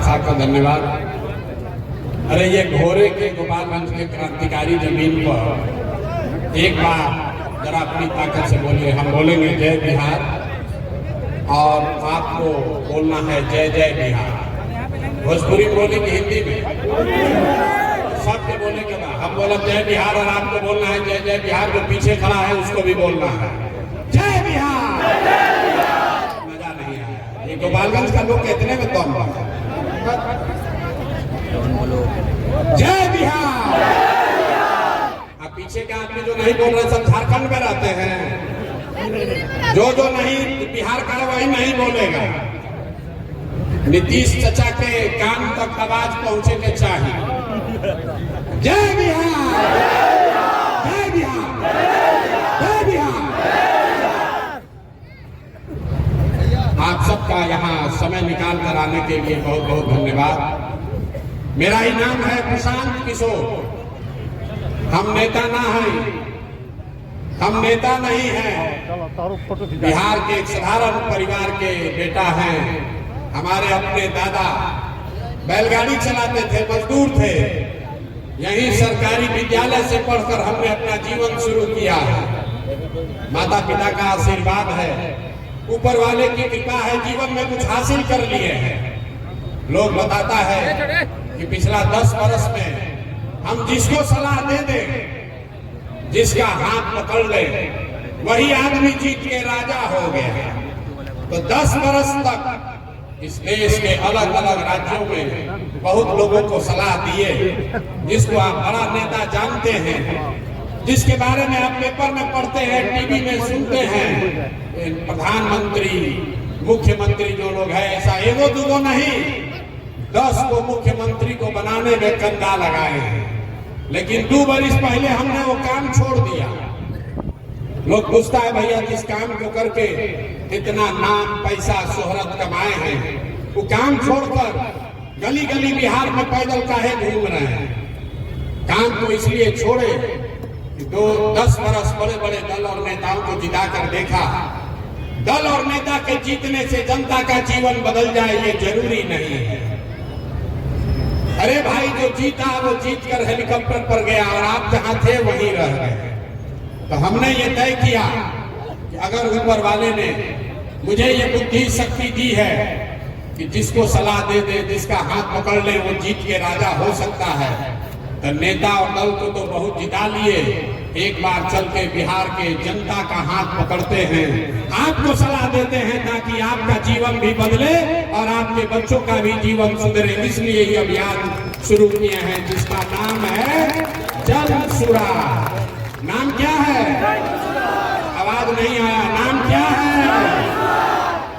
साहब का धन्यवाद। अरे ये घोरे के गोपालगंज के क्रांतिकारी जमीन पर एक बार जरा अपनी ताकत से बोलिए। हम बोलेंगे जय बिहार और आपको बोलना है जय जय बिहार। भोजपुरी बोलेंगे, हिंदी में सबके बोले के बाद हम बोला जय बिहार और आपको बोलना है जय जय बिहार। जो पीछे खड़ा है उसको भी बोलना है जय बिहार। मजा नहीं आया। ये गोपालगंज का लोग कितने में दम है। जय बिहार। अब पीछे के आदमी जो नहीं बोल रहे सब झारखंड में रहते हैं। जो नहीं बिहार का वही नहीं बोलेगा। नीतीश चचा के कान तक आवाज पहुंचे के चाहिए। जय बिहार, जय बिहार, जय बिहार। आप सबका यहाँ समय निकाल कर आने के लिए बहुत बहुत धन्यवाद। मेरा ही नाम है प्रशांत किशोर। हम नेता ना हैं, हम नेता नहीं हैं। बिहार के एक साधारण परिवार के बेटा हैं। हमारे अपने दादा बैलगाड़ी चलाते थे, मजदूर थे। यही सरकारी विद्यालय से पढ़कर हमने अपना जीवन शुरू किया है। माता पिता का आशीर्वाद है, ऊपर वाले की कृपा है, जीवन में कुछ हासिल कर लिए हैं। लोग बताता है कि पिछला 10 वर्ष में हम जिसको सलाह दे दें, जिसका हाथ पकड़ ले, वही आदमी जीत के राजा हो गया। तो 10 वर्ष तक इस देश के अलग अलग राज्यों में बहुत लोगों को सलाह दिए, जिसको आप बड़ा नेता जानते हैं, जिसके बारे में आप पेपर में पढ़ते हैं, टीवी में सुनते हैं। प्रधानमंत्री, मुख्यमंत्री जो लोग हैं, ऐसा एगो दूगो नहीं, 10 को मुख्यमंत्री को बनाने में कंधा लगाए हैं। लेकिन 2 वर्ष पहले हमने वो काम छोड़ दिया। लोग पूछता है भैया जिस काम को करके इतना नाम पैसा शोहरत कमाए हैं, वो काम छोड़कर गली गली बिहार में पैदल काहे घूम रहे हैं। काम को इसलिए छोड़े कि 10 वर्ष बड़े बड़े दल और नेताओं को जिता कर देखा। दल और नेता के जीतने से जनता का जीवन बदल जाए ये जरूरी नहीं है। अरे भाई जो जीता वो जीत कर हेलीकॉप्टर पर गया और आप जहां थे वहीं रह गए। तो हमने ये तय किया कि अगर ऊपर वाले ने मुझे ये बुद्धि शक्ति दी है कि जिसको सलाह दे दे, जिसका हाथ पकड़ ले, वो जीत के राजा हो सकता है, तो नेता और दल को तो बहुत जिता लिए। एक बार चल के बिहार के जनता का हाथ पकड़ते हैं, आपको सलाह देते हैं ताकि आपका जीवन भी बदले और आपके बच्चों का भी जीवन सुधरे। इसलिए ये अभियान शुरू किए हैं जिसका नाम है जन सुराज। नाम क्या है? आवाज नहीं आया। नाम क्या है?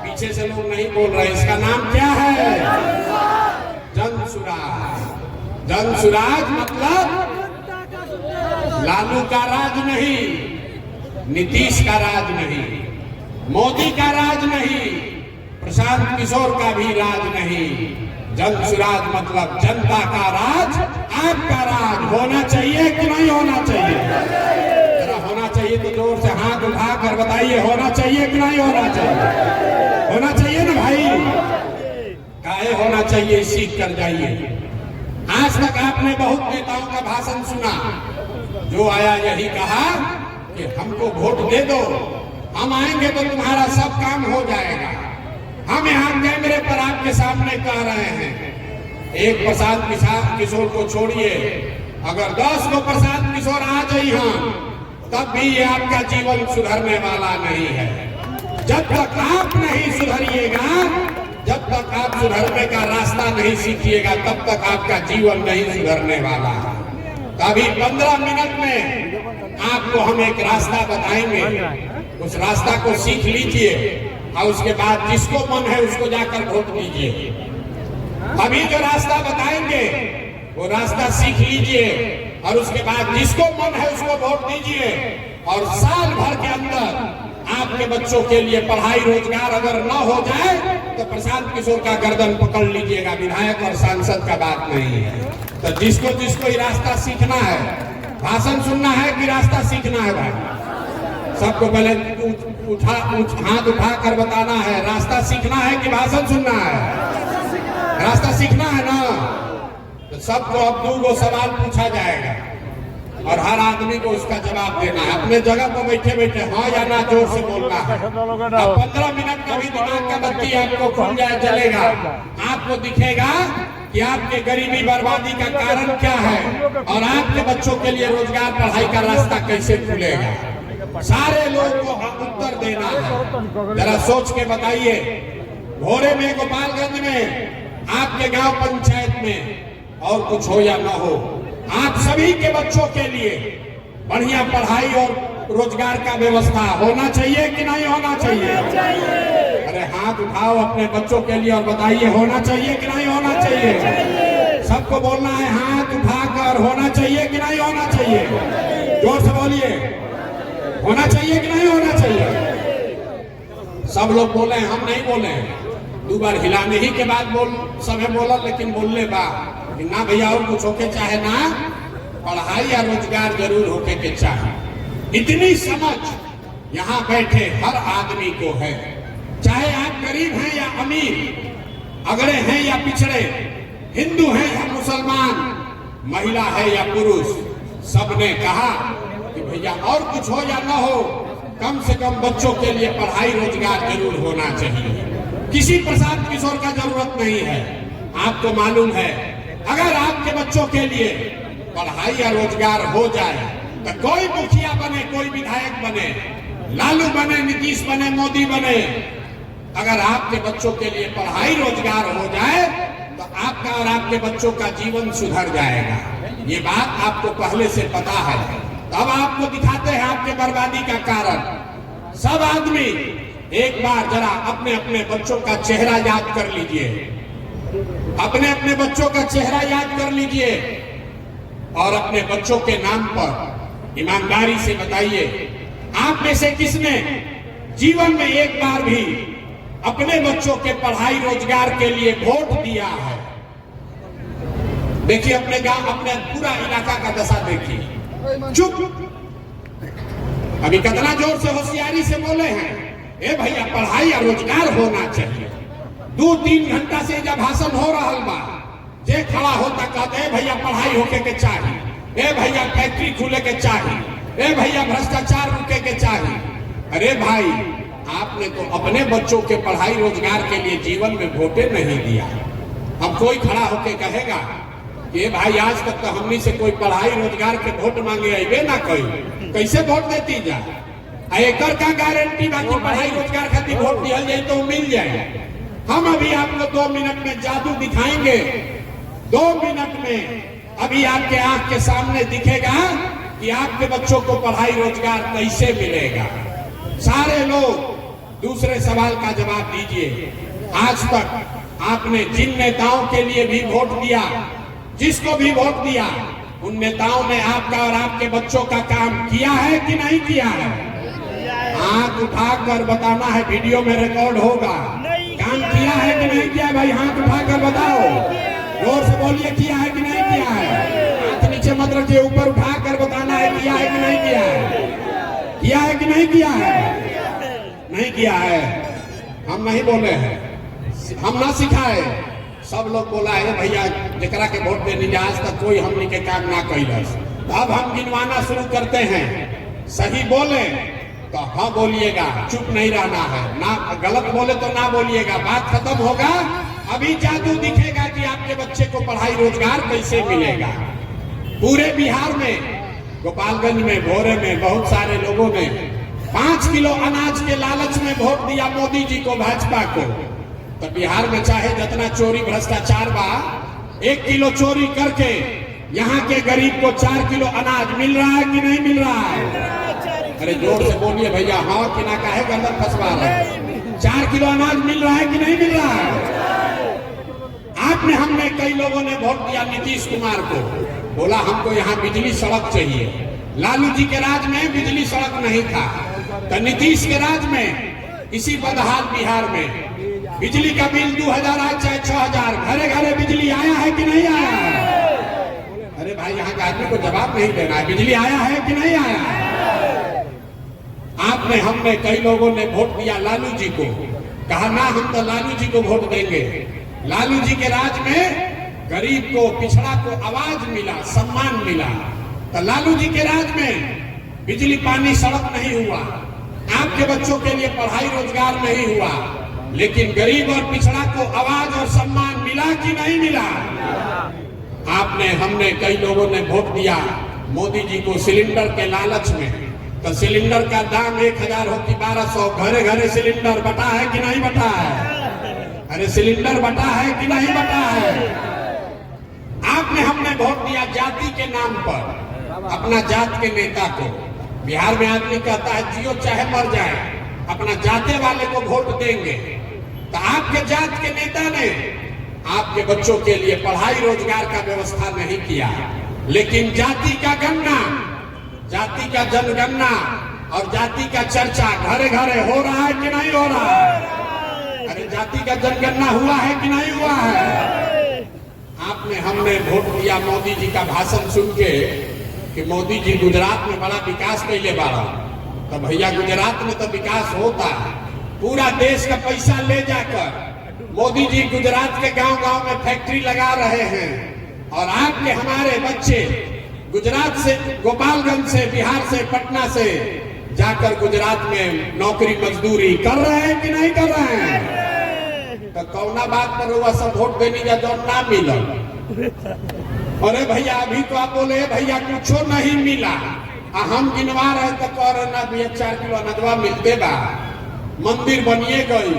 पीछे से लोग नहीं बोल रहे। इसका नाम क्या है? जन सुराज। जन सुराज मतलब लालू का राज नहीं, नीतीश का राज नहीं, मोदी का राज नहीं, प्रशांत किशोर का भी राज नहीं। जन सुराज मतलब जनता का राज, आपका राज होना चाहिए कि नहीं होना चाहिए? जरा होना चाहिए तो जोर से हाथ उठा कर बताइए, होना चाहिए कि नहीं होना चाहिए? होना चाहिए ना भाई। काहे होना चाहिए सीख कर जाइए। आज तक आपने बहुत नेताओं का भाषण सुना, जो आया यही कहा कि हमको वोट दे दो, हम आएंगे तो तुम्हारा सब काम हो जाएगा। हम यहाँ कैमरे पर आपके सामने कह रहे हैं, एक प्रशांत किशोर को छोड़िए, अगर 10 को प्रशांत किशोर आ जाए यहाँ, तब भी ये आपका जीवन सुधरने वाला नहीं है। जब तक आप नहीं सुधरिएगा, जब तक आप सुधरने का रास्ता नहीं सीखिएगा, तब तक आपका जीवन नहीं सुधरने वाला है। अभी 15 मिनट में आपको हम एक रास्ता बताएंगे, उस रास्ता को सीख लीजिए और उसके बाद जिसको मन है उसको जाकर वोट दीजिए। अभी जो रास्ता बताएंगे वो रास्ता सीख लीजिए और उसके बाद जिसको मन है उसको वोट दीजिए। और साल भर के अंदर आपके बच्चों के लिए पढ़ाई रोजगार अगर न हो जाए तो प्रशांत किशोर का गर्दन पकड़ लीजिएगा। विधायक और सांसद का बात नहीं है। तो जिसको जिसको ये रास्ता सीखना है, भाषण सुनना है कि रास्ता सीखना है भाई? सबको पहले हाथ उठा कर बताना है, रास्ता सीखना है कि भाषण सुनना है? रास्ता सीखना है ना, तो सबको अब 2 सवाल पूछा जाएगा और हर आदमी को उसका जवाब देना है। अपने जगह पर बैठे बैठे हाँ या ना जोर से बोलना है। अब 15 मिनट का भी दिमाग का बत्ती आपको खुल जाए जलेगा, आपको दिखेगा कि आपके गरीबी बर्बादी का कारण क्या है और आपके बच्चों के लिए रोजगार पढ़ाई का रास्ता कैसे खुलेगा। सारे लोगों को उत्तर देना है। जरा सोच के बताइए, भोरे में, गोपालगंज में, आपके गांव पंचायत में और कुछ हो या ना हो, आप सभी के बच्चों के लिए बढ़िया पढ़ाई और रोजगार का व्यवस्था होना चाहिए कि नहीं होना चाहिए? अरे हाथ उठाओ अपने बच्चों के लिए और बताइए होना चाहिए कि नहीं होना चाहिए? सबको बोलना है हाथ उठाकर, होना चाहिए कि नहीं होना चाहिए? जोर से बोलिए, होना चाहिए कि नहीं होना चाहिए? सब लोग बोले, हम नहीं बोले। 2 बार हिलाने ही के बाद बोल सबे बोला, लेकिन बोलने बा ना भैया और कुछ होके चाहे ना, पढ़ाई या रोजगार जरूर होके के चाहे। इतनी समझ यहाँ बैठे हर आदमी को है, चाहे आप गरीब हैं या अमीर, अगड़े हैं या पिछड़े, हिंदू हैं या मुसलमान, महिला है या पुरुष, सबने कहा कि भैया और कुछ हो या ना हो, कम से कम बच्चों के लिए पढ़ाई रोजगार जरूर होना चाहिए। किसी प्रसाद किशोर का जरूरत नहीं है। आपको मालूम है, अगर आपके बच्चों के लिए पढ़ाई या रोजगार हो जाए तो कोई मुखिया बने, कोई विधायक बने, लालू बने, नीतीश बने, मोदी बने, अगर आपके बच्चों के लिए पढ़ाई रोजगार हो जाए तो आपका और आपके बच्चों का जीवन सुधर जाएगा। ये बात आपको पहले से पता है। तब आपको दिखाते हैं आपके बर्बादी का कारण। सब आदमी एक बार जरा अपने अपने बच्चों का चेहरा याद कर लीजिए, अपने अपने बच्चों का चेहरा याद कर लीजिए और अपने बच्चों के नाम पर ईमानदारी से बताइए, आप में से किसने जीवन में एक बार भी अपने बच्चों के पढ़ाई रोजगार के लिए वोट दिया है? देखिए अपने गांव, अपने पूरा इलाका का दशा देखिए। चुप, अभी कितना जोर से होशियारी से बोले हैं, ए भैया पढ़ाई या रोजगार होना चाहिए। 2-3 घंटा से जब भाषण हो रहा बा, जे खड़ा होता कहते भैया पढ़ाई होके के चाहिए, ए भैया फैक्ट्री खुले के चाहिए, ए भैया भ्रष्टाचार रुके के चाहिए। अरे भाई, आपने तो अपने बच्चों के पढ़ाई रोजगार के लिए जीवन में वोटे नहीं दिया। अब कोई खड़ा होके कहेगा कि भाई आज तक तो हमनी से कोई पढ़ाई रोजगार के वोट मांगे अबे ना कोई, कैसे वोट देती जा? एकर का गारंटी बाकी पढ़ाई रोजगार खातिर वोट दिया जाए तो मिल जाए। हम अभी आपको 2 मिनट में जादू दिखाएंगे। 2 मिनट में अभी आपके आंख के सामने दिखेगा कि आपके बच्चों को पढ़ाई रोजगार कैसे मिलेगा। सारे लोग दूसरे सवाल का जवाब दीजिए। आज तक आपने जिन नेताओं के लिए भी वोट दिया, जिसको भी वोट दिया, उन नेताओं ने आपका और आपके बच्चों का काम किया है कि नहीं किया है? हाथ उठाकर बताना है, वीडियो में रिकॉर्ड होगा। काम किया है कि नहीं किया? भाई हाथ उठाकर बताओ, जोर से बोलिए, किया है कि नहीं किया है? हाथ नीचे मत रखिए, ऊपर उठाकर बताना है किया है कि नहीं किया है? किया है कि नहीं किया है? नहीं किया है। हम नहीं बोले हैं, हम ना सिखाए, सब लोग बोला है भैया जकरा के वोट देने आज तक कोई हमने के काम ना कैलस। अब हम गिनवाना शुरू करते हैं, सही बोले तो हाँ बोलिएगा, चुप नहीं रहना है, ना गलत बोले तो ना बोलिएगा, बात खत्म होगा। अभी जादू दिखेगा कि आपके बच्चे को पढ़ाई रोजगार कैसे मिलेगा। पूरे बिहार में, गोपालगंज में, भोरे में बहुत सारे लोगों ने 5 किलो अनाज के लालच में वोट दिया मोदी जी को, भाजपा को। तो बिहार में चाहे जितना चोरी भ्रष्टाचार बा, 1 किलो चोरी करके यहाँ के गरीब को 4 किलो अनाज मिल रहा है कि नहीं मिल रहा है? अरे जोर से बोलिए भैया, हाँ कि ना, काहे गर्दन फंसवा रहे? 4 किलो अनाज मिल रहा है कि नहीं मिल रहा है? आपने, हमने, कई लोगों ने वोट दिया नीतीश कुमार को, बोला हमको यहाँ बिजली सड़क चाहिए। लालू जी के राज में बिजली सड़क नहीं था, तो नीतीश के राज में इसी बदहाल बिहार में बिजली का बिल 2000 आए चाहे 6000, घरे घरे बिजली आया है कि नहीं आया है? अरे भाई यहाँ के आदमी को जवाब नहीं देना है, बिजली आया है कि नहीं आया है? आपने, हमने, कई लोगों ने वोट दिया लालू जी को, कहा ना हम तो लालू जी को वोट देंगे। लालू जी के राज में गरीब को, पिछड़ा को आवाज मिला, सम्मान मिला। तो लालू जी के राज में बिजली पानी सड़क नहीं हुआ, आपके बच्चों के लिए पढ़ाई रोजगार नहीं हुआ, लेकिन गरीब और पिछड़ा को आवाज और सम्मान मिला कि नहीं मिला? आपने, हमने, कई लोगों ने वोट दिया मोदी जी को सिलेंडर के लालच में। तो सिलेंडर का दाम 1000 हो कि 1200, घरे घरे सिलेंडर बटा है कि नहीं बटा है? अरे सिलेंडर बटा है कि नहीं बटा है? आपने, हमने वोट दिया जाति के नाम पर, अपना जात के नेता को। बिहार में आदमी कहता है जियो चाहे मर जाए, अपना जाते वाले को वोट देंगे। तो आपके जात के नेता ने आपके बच्चों के लिए पढ़ाई रोजगार का व्यवस्था नहीं किया, लेकिन जाति का गणना, जाति का जनगणना और जाति का चर्चा घरे घरे हो रहा है कि नहीं हो रहा है? अरे जाति का जनगणना हुआ है कि नहीं हुआ है? आपने, हमने वोट दिया मोदी जी का भाषण सुन के कि मोदी जी गुजरात में बड़ा विकास कैले बारा। तो भैया गुजरात में तो विकास होता है, पूरा देश का पैसा ले जाकर मोदी जी गुजरात के गांव गांव में फैक्ट्री लगा रहे हैं। और आपके, हमारे बच्चे गुजरात से, गोपालगंज से, बिहार से, पटना से जाकर गुजरात में नौकरी मजदूरी कर रहे हैं कि नहीं कर रहे हैं? तो कौना बात पर हुआ सब वोट देने का जो ना मिला? अरे भैया अभी तो आप बोले भैया कुछ नहीं मिला, हम गिनवा रहे तो कह रहे ना भैया 4 किलो अनजवा मिलते बा, मंदिर बनिए गई,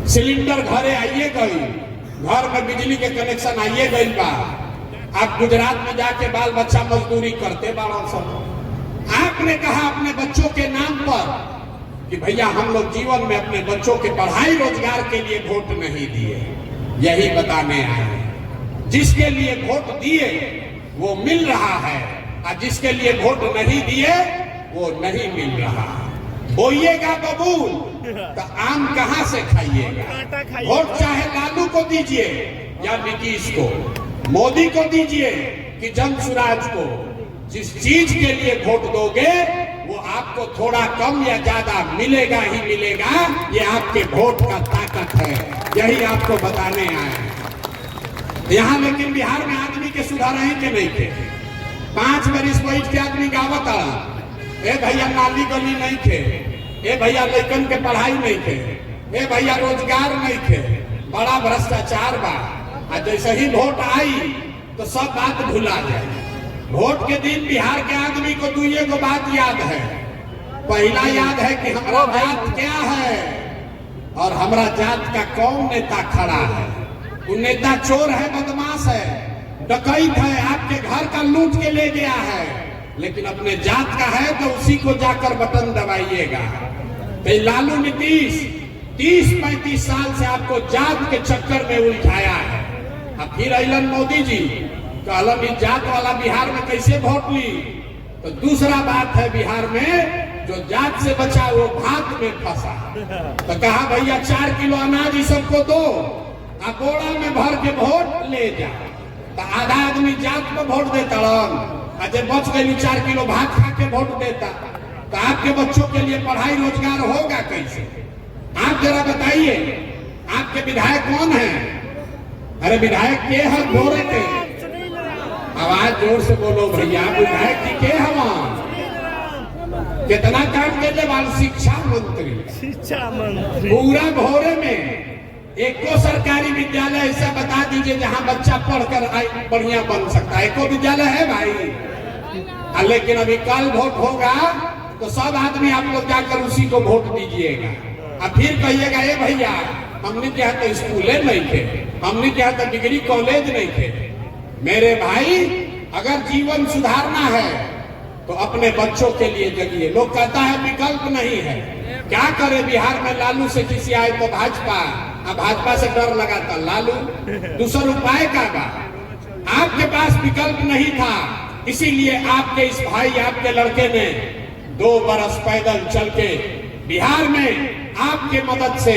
सिलेंडर घरे आइए गई, घर में बिजली के कनेक्शन आइए गई बा। आप गुजरात में जाके बाल बच्चा मजदूरी करते बाड़ा सब। आपने कहा अपने बच्चों के नाम पर कि भैया हम लोग जीवन में अपने बच्चों के पढ़ाई रोजगार के लिए वोट नहीं दिए। यही बताने आए हैं, जिसके लिए वोट दिए वो मिल रहा है, और जिसके लिए वोट नहीं दिए वो नहीं मिल रहा है। बोइएगा बबूल तो आम कहां से खाइएगा? वोट चाहे लालू को दीजिए या नीतीश को, मोदी को दीजिए कि जनसुराज को, जिस चीज के लिए वोट दोगे वो आपको थोड़ा कम या ज्यादा मिलेगा ही मिलेगा। ये आपके वोट का ताकत है, यही आपको बताने आए हैं। यहाँ लेकिन बिहार में आदमी के सुधार है कि नहीं थे? 5 बरिस बैठ के आदमी गावत आड़ा, ए भैया नाली गली नहीं थे, ए भैया लड़कन के पढ़ाई नहीं थे, ए भैया रोजगार नहीं थे, बड़ा भ्रष्टाचार बा। और जैसे ही वोट आई तो सब बात भुला जाए। वोट के दिन बिहार के आदमी को 2 बात याद है। पहला याद है कि हमारा जात क्या है और हमारा जात का कौन नेता खड़ा है। वो नेता चोर है, बदमाश है, डकैत है, आपके घर का लूट के ले गया है, लेकिन अपने जात का है तो उसी को जाकर बटन दबाइएगा। तो लालू नीतीश 30-35 साल से आपको जात के चक्कर में उलझाया है। अब फिर अलन मोदी जी कहलन जात वाला बिहार में कैसे वोट ली? तो दूसरा बात है, बिहार में जो जात से बचा वो भात में फंसा। तो कहा भैया 4 किलो अनाज ही सबको दो, आप बोरा में भर के वोट ले जा। तो आधा आदमी जात को वोट देता, जब बच गई 4 किलो भात खा के वोट देता। तो आपके बच्चों के लिए पढ़ाई रोजगार होगा कैसे? आप जरा बताइए, आपके विधायक कौन है? अरे विधायक के है भोरे के? आवाज जोर से बोलो भैया, विधायक जी के हवा कितना काम करने वाले? शिक्षा मंत्री पूरा भोरे में एको सरकारी विद्यालय ऐसा बता दीजिए जहां बच्चा पढ़कर बढ़िया बन सकता है। एको विद्यालय है भाई? लेकिन अभी कल वोट होगा तो सब आदमी आप लोग जाकर उसी को वोट दीजिएगा। अब फिर कहिएगा ए भैया हमने क्या तो स्कूले नहीं थे, हमने क्या तो डिग्री कॉलेज नहीं थे। मेरे भाई अगर जीवन सुधारना है तो अपने बच्चों के लिए जगिए। लोग कहता है विकल्प नहीं है, क्या करे? बिहार में लालू से किसी आए तो भाजपा, अब भाजपा से डर लगाता लालू, दूसरा उपाय का बा? आपके पास विकल्प नहीं था, इसीलिए आपके इस भाई, आपके लड़के ने 2 बरस पैदल चल के बिहार में आपके मदद से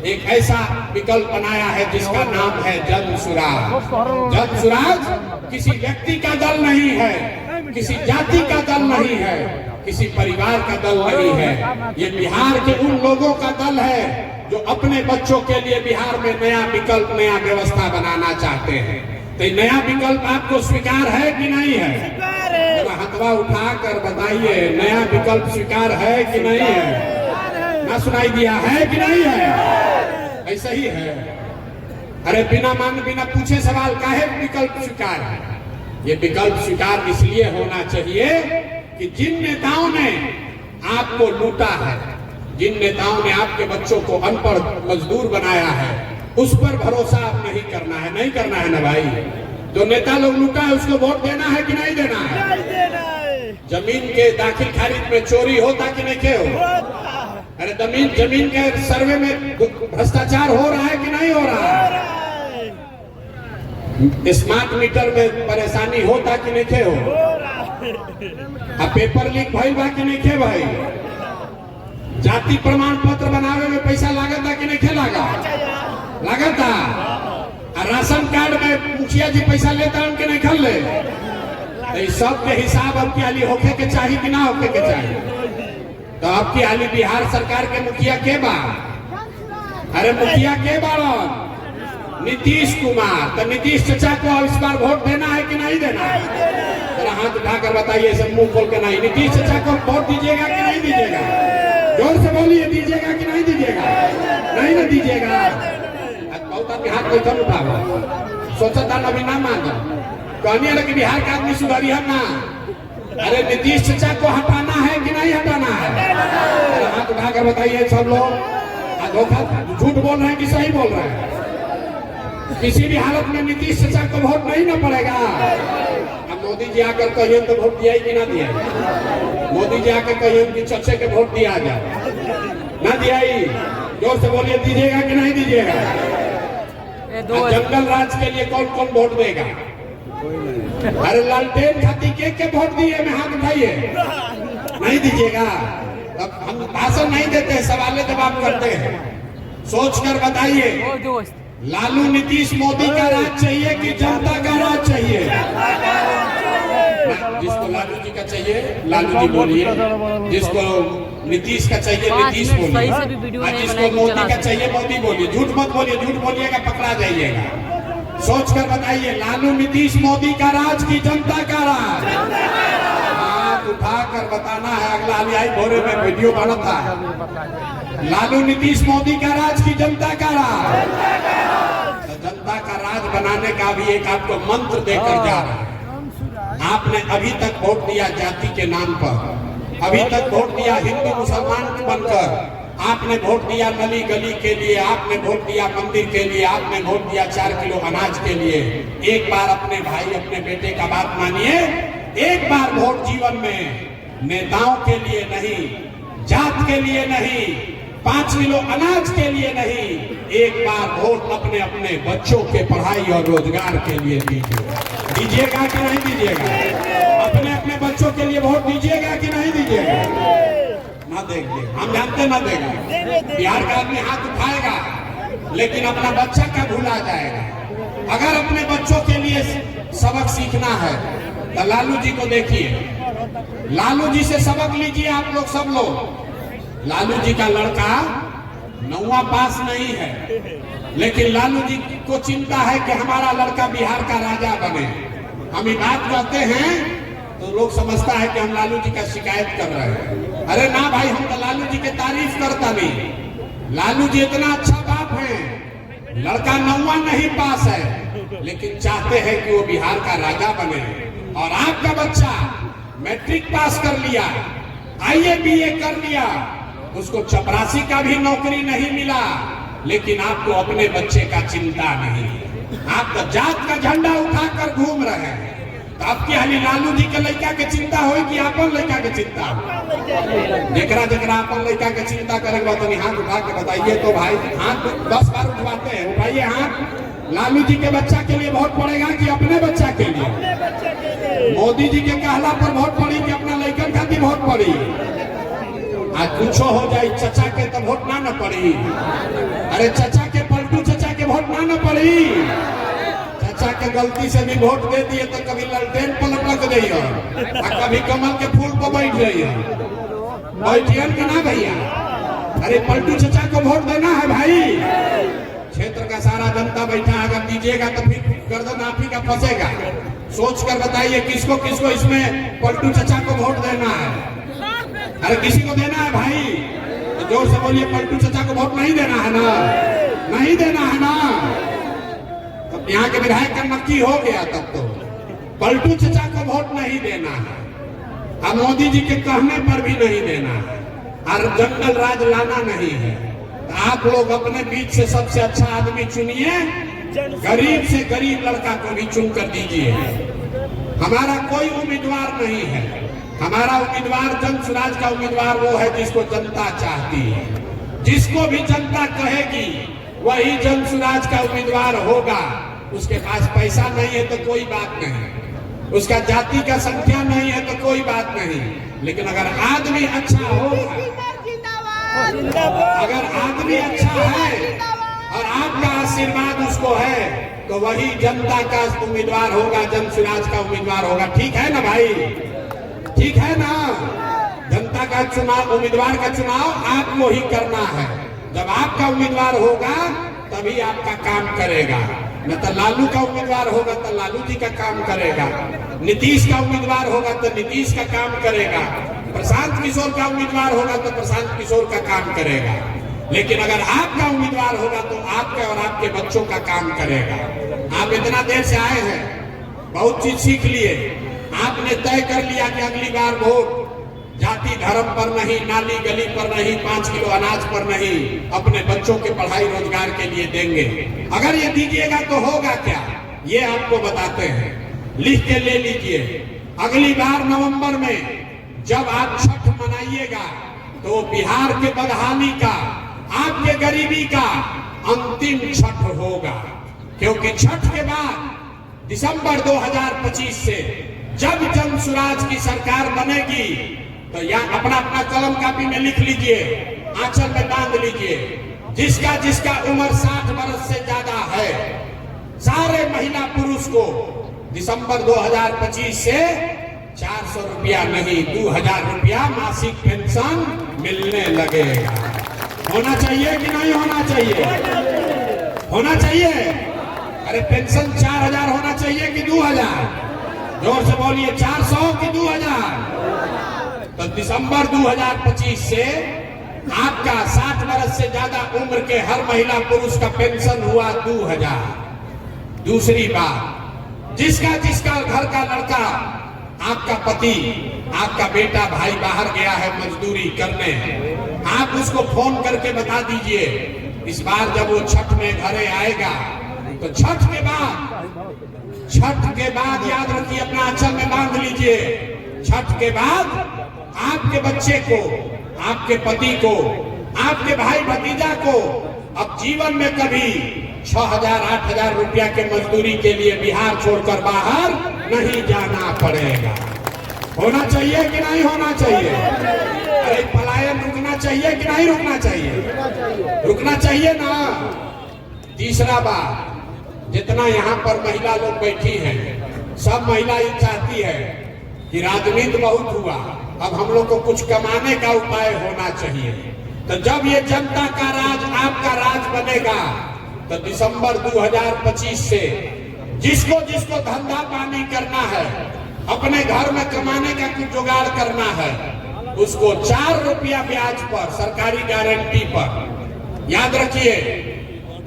एक ऐसा विकल्प बनाया है जिसका नाम है जनसुराज। जनसुराज किसी व्यक्ति का दल नहीं है, किसी जाति का दल नहीं है, किसी परिवार का दल नहीं है। ये बिहार के उन लोगों का दल है जो अपने बच्चों के लिए बिहार में नया विकल्प, नया व्यवस्था बनाना चाहते हैं। तो नया विकल्प आपको स्वीकार है कि नहीं है? हथवा उठाकर बताइए, नया विकल्प स्वीकार है कि नहीं है? ना सुनाई दिया है कि नहीं है? ऐसा ही है। अरे बिना पूछे सवाल काहे विकल्प स्वीकार है? ये विकल्प स्वीकार इसलिए होना चाहिए कि जिन नेताओं ने आपको लूटा है, जिन नेताओं ने आपके बच्चों को अनपढ़ मजदूर बनाया है, उस पर भरोसा आप नहीं करना है। नहीं करना है ना भाई। जो नेता लोग लूटा है उसको वोट देना है कि नहीं देना है? जमीन के दाखिल खारिज में चोरी होता कि नहीं के हो? अरे जमीन के सर्वे में भ्रष्टाचार हो रहा है कि नहीं हो रहा है? स्मार्ट मीटर में परेशानी होता कि नहीं के हो? अब पेपर लीक भइल बा कि नहीं के भाई? जाति प्रमाण पत्र बनावे में पैसा लागता कि नहीं के लागता? राशन कार्ड में मुखिया जी पैसा लेता उनके नहीं खल ले। सब के हिसाब अब की हाली होके के चाहिए कि ना होके के चाहिए? तो अब की हाली बिहार सरकार के मुखिया के बा? अरे मुखिया के बाड़न? नीतीश कुमार। तो नीतीश चाचा को इस बार वोट देना है कि नहीं देना है? जरा हाथ उठाकर बताइए, सब मुंह खोल के नहीं। नीतीश चाचा को वोट दीजिएगा कि नहीं दीजिएगा? जोर से बोलिए, दीजिएगा कि नहीं दीजिएगा? नहीं ना दीजिएगा। बहुत आदमी हाथ कोई थम उठाओ, सोचता अभी ना मांगा कहनी कि बिहार का आदमी सुधारी है ना। अरे नीतीश चाचा को हटाना है कि नहीं हटाना है? हाथ उठाकर बताइए सब लोग। धोखा झूठ बोल रहे हैं कि सही बोल रहे हैं? किसी भी हालत में नीतीश चाचा को वोट नहीं ना पड़ेगा। अब मोदी जी आकर कहिए तो वोट दिया कि ना दिया? मोदी जी आकर कहिए कि चचे के वोट दिया जाए, ना दिया? जोर से बोलिए, दीजिएगा कि नहीं दीजिएगा? जंगल राज के लिए कौन कौन वोट देगा? अरे लालटेन खाती के वोट दिए में हाथ उठाइए। नहीं दीजिएगा? अब हम भाषण नहीं देते, सवाल जवाब करते हैं। सोच कर बताइए, लालू नीतीश मोदी का राज चाहिए कि जनता का राज चाहिए? जिसको लालू जी का चाहिए लालू जी बोलिए, जिसको नीतीश का चाहिए नीतीश बोलिए, जिसको मोदी का चाहिए मोदी बोलिए। झूठ मत बोलिए, झूठ बोलिएगा पकड़ा जाइएगा। सोच कर बताइए, लालू नीतीश मोदी का राज की जनता का राज? हाथ उठाकर बताना है। अगला आई भोरे में वीडियो बना था, लालू नीतीश मोदी का राज की जनता का राज? जनता का राज बनाने का भी एक आपको मंत्र देकर जा रहा है। आपने अभी तक वोट दिया जाति के नाम पर, अभी तक वोट दिया हिंदू मुसलमान बनकर, आपने वोट दिया नली गली के लिए, आपने वोट दिया मंदिर के लिए, आपने वोट दिया 4 किलो अनाज के लिए। एक बार अपने भाई अपने बेटे का बात मानिए। एक बार वोट जीवन में नेताओं के लिए नहीं, जात के लिए नहीं, 5 किलो अनाज के लिए नहीं, एक बार वोट अपने अपने बच्चों के पढ़ाई और रोजगार के लिए दीजिए। दीजिएगा कि नहीं दीजिएगा? अपने अपने बच्चों के लिए वोट दीजिएगा कि नहीं दीजिएगा? ना देंगे, हम जानते ना देंगे। बिहार का आदमी हाथ उठाएगा लेकिन अपना बच्चा का भूला जाएगा। अगर अपने बच्चों के लिए सबक सीखना है तो लालू जी को देखिए, लालू जी से सबक लीजिए आप लोग, सब लोग। लालू जी का लड़का 9वां पास नहीं है, लेकिन लालू जी को चिंता है कि हमारा लड़का बिहार का राजा बने। हम ये बात कहते हैं तो लोग समझता है कि हम लालू जी का शिकायत कर रहे हैं। अरे ना भाई, हम तो लालू जी की तारीफ करता नहीं। लालू जी इतना अच्छा बाप है, लड़का 9वां नहीं पास है लेकिन चाहते हैं कि वो बिहार का राजा बने। और आपका बच्चा मैट्रिक पास कर लिया, IAS BA कर लिया, उसको चपरासी का भी नौकरी नहीं मिला, लेकिन आपको अपने बच्चे का चिंता नहीं। आप तो जात का झंडा उठाकर घूम रहे हैं। तो आपकी हाली लालू जी के लड़का के चिंता हो कि अपन लड़का के चिंता हो? जरा जरा अपन लड़का के चिंता करेगा तो हाथ उठा के बताइए। तो भाई हाथ 10 बार उठवाते हैं, उठाइए हाथ। लालू जी के बच्चा के लिए वोट पड़ेगा कि अपने बच्चा के लिए? मोदी जी के कहला पर वोट पड़ी कि अपना लड़कन खातिर वोट पड़ी? आज कुछो हो जाए चचा के तो वोट ना पड़ी। अरे चचा के पलटू चचा के वोट ना पड़ी। चचा के गलती से भी वोट दे दिए तो कभी ललटेन पर लटक जाइए और कभी कमल के फूल पर बैठ जाइए। बैठिए कि ना भैया? अरे पलटू चचा को वोट देना है भाई। क्षेत्र का सारा जनता बैठा, अगर दीजिएगा तो फिर गर्दन आप ही का फंसेगा। सोच कर बताइए किसको किसको इसमें पलटू चचा को वोट देना है। अरे किसी को देना है भाई तो जोर से बोलिए, पलटू चचा को वोट नहीं देना है ना, नहीं देना है ना। तब यहाँ के विधायक का नक्की हो गया, तब तो पलटू चचा को वोट नहीं देना है, अब मोदी जी के कहने पर भी नहीं देना है, और जंगल राज लाना नहीं है। तो आप लोग अपने बीच से सबसे अच्छा आदमी चुनिए, गरीब से गरीब लड़का को भी चुन कर दीजिए। हमारा कोई उम्मीदवार नहीं है, हमारा उम्मीदवार जन स्वराज का उम्मीदवार वो है जिसको जनता चाहती है, जिसको भी जनता कहेगी वही जन स्वराज का उम्मीदवार होगा। उसके पास पैसा नहीं है तो कोई बात नहीं, उसका जाति का संख्या नहीं है तो कोई बात नहीं, लेकिन अगर आदमी अच्छा होगा, अगर आदमी अच्छा है और आपका आशीर्वाद उसको है तो वही जनता का उम्मीदवार होगा, जन स्वराज का उम्मीदवार होगा। ठीक है ना भाई, ठीक है ना। जनता का चुनाव, उम्मीदवार का चुनाव आपको ही करना है। जब आपका उम्मीदवार होगा तभी आपका काम करेगा, न तो लालू का उम्मीदवार होगा तो लालू जी का काम करेगा, नीतीश का उम्मीदवार होगा तो नीतीश का काम करेगा, प्रशांत किशोर का उम्मीदवार होगा तो प्रशांत किशोर का काम करेगा। लेकिन अगर आपका उम्मीदवार होगा तो आपके और आपके बच्चों का काम करेगा। आप इतना देर से आए हैं, बहुत चीज सीख लिए, आपने तय कर लिया कि अगली बार वोट जाति धर्म पर नहीं, नाली गली पर नहीं, 5 किलो अनाज पर नहीं, अपने बच्चों के पढ़ाई रोजगार के लिए देंगे। अगर ये दीजिएगा तो होगा क्या, ये आपको बताते हैं, लिख के ले लीजिए। अगली बार नवंबर में जब आप छठ मनाइएगा तो बिहार के बदहाली का, आपके गरीबी का अंतिम छठ होगा, क्योंकि छठ के बाद दिसंबर 2025 से जब जन स्वराज की सरकार बनेगी तो यहाँ अपना अपना कलम कापी में लिख लीजिए, आंचल में बांध लीजिए, जिसका जिसका उम्र 60 वर्ष से ज्यादा है, सारे महिला पुरुष को दिसंबर 2025 से 400 रुपया नहीं 2000 रुपया मासिक पेंशन मिलने लगेगा। होना चाहिए कि नहीं होना चाहिए, होना चाहिए। अरे पेंशन 4000 होना चाहिए कि 2000, जोर से बोलिए, 400 कि 2000। तो दिसंबर 2025 से आपका 60 वर्ष से ज्यादा उम्र के हर महिला पुरुष का पेंशन हुआ 2000। दूसरी बात, जिसका जिसका घर का लड़का, आपका पति, आपका बेटा भाई बाहर गया है मजदूरी करने, आप उसको फोन करके बता दीजिए, इस बार जब वो छठ में घरे आएगा तो छठ के बाद याद रखिए, अपना आंचल में बांध लीजिए, छठ के बाद आपके बच्चे को, आपके पति को, आपके भाई भतीजा को अब जीवन में कभी 6000-8000 रुपया के मजदूरी के लिए बिहार छोड़कर बाहर नहीं जाना पड़ेगा। होना चाहिए कि नहीं होना चाहिए? अरे पलायन रुकना चाहिए कि नहीं रुकना चाहिए? रुकना चाहिए ना। तीसरा बात, जितना यहाँ पर महिला लोग बैठी हैं, सब महिला ये चाहती है कि राजनीति बहुत हुआ, अब हम लोग को कुछ कमाने का उपाय होना चाहिए। तो जब ये जनता का राज, आपका राज बनेगा तो दिसंबर 2025 से जिसको जिसको धंधा पानी करना है, अपने घर में कमाने का कुछ जुगाड़ करना है, उसको 4 रुपया ब्याज पर, सरकारी गारंटी पर, याद रखिए,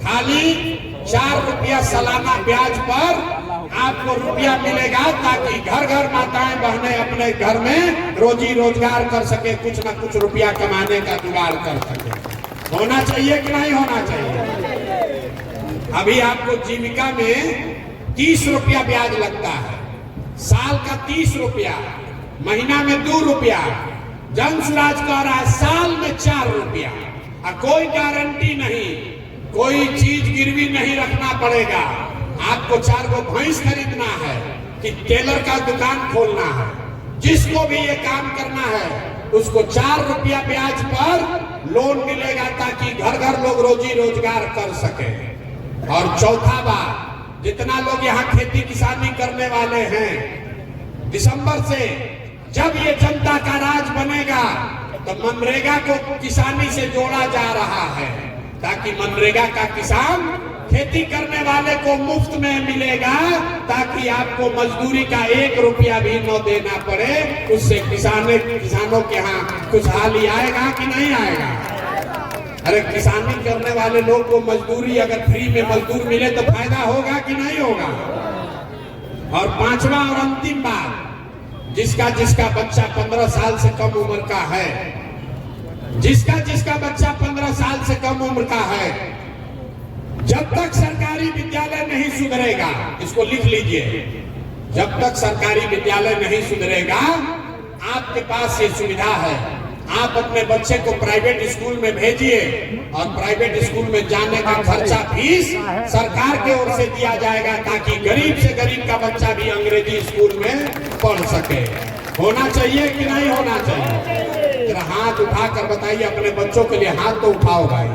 खाली 4 रुपया सालाना ब्याज पर आपको रुपया मिलेगा, ताकि घर घर माताएं बहनें अपने घर में रोजी रोजगार कर सके, कुछ ना कुछ रुपया कमाने का जुगाड़ कर सके। होना चाहिए कि नहीं होना चाहिए? अभी आपको जीविका में 30 रुपया ब्याज लगता है, साल का 30 रुपया, महीना में 2 रुपया। जन स्वराज कह रहा है साल में 4 रुपया, और कोई गारंटी नहीं, कोई चीज गिरवी नहीं रखना पड़ेगा। आपको 4 गो भैंस खरीदना है कि टेलर का दुकान खोलना है, जिसको भी ये काम करना है उसको 4 रुपया ब्याज पर लोन मिलेगा, ताकि घर घर लोग रोजी रोजगार कर सके। और चौथा बात, जितना लोग यहाँ खेती किसानी करने वाले हैं, दिसंबर से जब ये जनता का राज बनेगा तो मनरेगा को किसानी से जोड़ा जा रहा है ताकि मनरेगा का किसान खेती करने वाले को मुफ्त में मिलेगा, ताकि आपको मजदूरी का 1 रुपया भी न देना पड़े। उससे किसानों के यहाँ खुशहाली आएगा कि नहीं आएगा? अरे किसानी करने वाले लोग को मजदूरी अगर फ्री में मजदूर मिले तो फायदा होगा कि नहीं होगा? और 5वां और अंतिम बात, जिसका बच्चा 15 साल से कम उम्र का है, जिसका बच्चा 15 साल से कम उम्र का है, जब तक सरकारी विद्यालय नहीं सुधरेगा, इसको लिख लीजिए, जब तक सरकारी विद्यालय नहीं सुधरेगा, आपके पास ये सुविधा है, आप अपने बच्चे को प्राइवेट स्कूल में भेजिए और प्राइवेट स्कूल में जाने का खर्चा फीस सरकार की ओर से दिया जाएगा, ताकि गरीब से गरीब का बच्चा भी अंग्रेजी स्कूल में पढ़ सके। होना चाहिए कि नहीं होना चाहिए? जरा हाथ उठाकर बताइए, अपने बच्चों के लिए हाथ तो उठाओ भाई।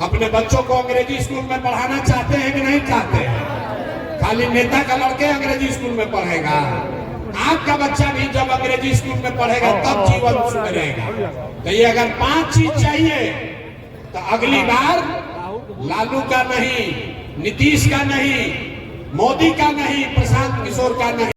अपने बच्चों को अंग्रेजी स्कूल में पढ़ाना चाहते हैं कि नहीं चाहते हैं? खाली नेता का लड़के अंग्रेजी स्कूल में पढ़ेगा? आपका बच्चा भी जब अंग्रेजी स्कूल में पढ़ेगा तब जीवन सुधरेगा। तो ये अगर 5 चीज चाहिए तो अगली बार लालू का नहीं, नीतीश का नहीं, मोदी का नहीं, प्रशांत किशोर का नहीं,